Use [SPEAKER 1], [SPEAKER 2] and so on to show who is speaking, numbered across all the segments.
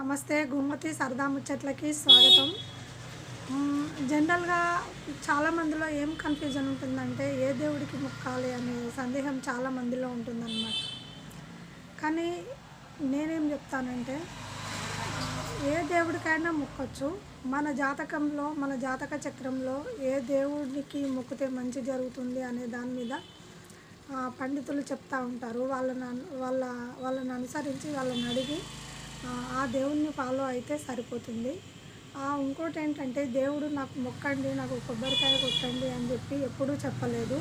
[SPEAKER 1] నమస్తే గుమ్మతి సరదా ముచ్చట్లకి స్వాగతం. జనరల్‌గా చాలా మందిలో ఏం కన్‌ఫ్యూజన్ ఉంటుందంటే, ఏ దేవుడికి మొక్కాలి అనే సందేహం చాలా మందిలో ఉంటుందన్నమాట. కానీ నేనేం చెప్తానంటే, ఏ దేవుడికైనా మొక్కొచ్చు. మన జాతకంలో, మన జాతక చక్రంలో ఏ దేవుడికి మొక్కితే మంచి జరుగుతుంది అనే దాని మీద పండితులు చెప్తా ఉంటారు. వాళ్ళని అనుసరించి వాళ్ళని అడిగి ఆ దేవుడిని ఫాలో అయితే సరిపోతుంది. ఇంకోటేంటంటే, దేవుడు నాకు మొక్కండి, నాకు కొబ్బరికాయ కొట్టండి అని చెప్పి ఎప్పుడూ చెప్పలేదు.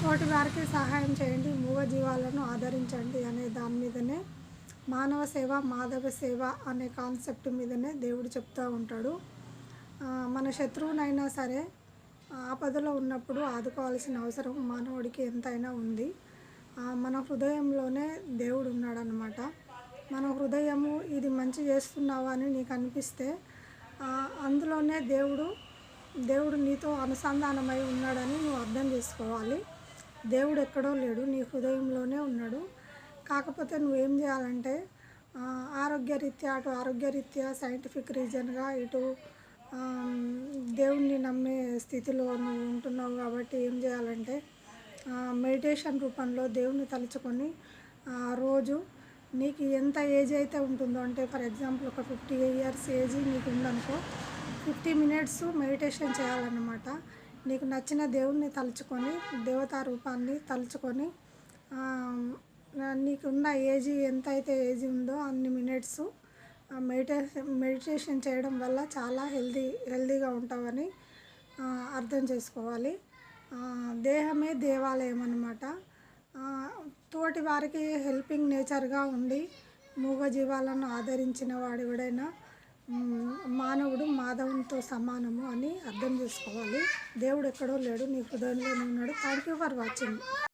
[SPEAKER 1] తోటి వారికి సహాయం చేయండి, మూగజీవాలను ఆదరించండి అనే దాని మీదనే, మానవ సేవ మాధవ సేవ అనే కాన్సెప్ట్ మీదనే దేవుడు చెప్తూ ఉంటాడు. మన శత్రువునైనా సరే ఆపదలో ఉన్నప్పుడు ఆదుకోవాల్సిన అవసరం మానవుడికి ఎంతైనా ఉంది. మన హృదయంలోనే దేవుడు ఉన్నాడనమాట. మన హృదయము ఇది మంచి చేస్తున్నావా అని నీకు అనిపిస్తే అందులోనే దేవుడు నీతో అనుసంధానమై ఉన్నాడని నువ్వు అర్థం చేసుకోవాలి. దేవుడు ఎక్కడో లేడు, నీ హృదయంలోనే ఉన్నాడు. కాకపోతే నువ్వేం చేయాలంటే, అటు ఆరోగ్యరీత్యా సైంటిఫిక్ రీజన్గా ఇటు దేవుణ్ణి నమ్మే స్థితిలో నువ్వు ఉంటున్నావు కాబట్టి ఏం చేయాలంటే, మెడిటేషన్ రూపంలో దేవుణ్ణి తలుచుకొని రోజు నీకు ఎంత ఏజ్ అయితే ఉంటుందో, అంటే ఫర్ ఎగ్జాంపుల్ ఒక 50 ఇయర్స్ ఏజ్ నీకు ఉందనుకో, 50 మినిట్స్ మెడిటేషన్ చేయాలన్నమాట. నీకు నచ్చిన దేవుణ్ణి తలుచుకొని, దేవతా రూపాన్ని తలుచుకొని, నీకున్న ఏజ్ ఎంతైతే ఏజ్ ఉందో అన్ని మినిట్స్ మెడిటేషన్ చేయడం వల్ల చాలా హెల్దీగా ఉంటావని అర్థం చేసుకోవాలి. దేహమే దేవాలయం అన్నమాట. తోటి వారికి హెల్పింగ్ నేచర్గా ఉండి మూగజీవాలను ఆదరించిన వాడెవడైనా మానవుడు మాధవునితో సమానము అని అర్థం చేసుకోవాలి. దేవుడు ఎక్కడో లేడు, నీ హృదయంలోనే ఉన్నాడు. Thank you for watching.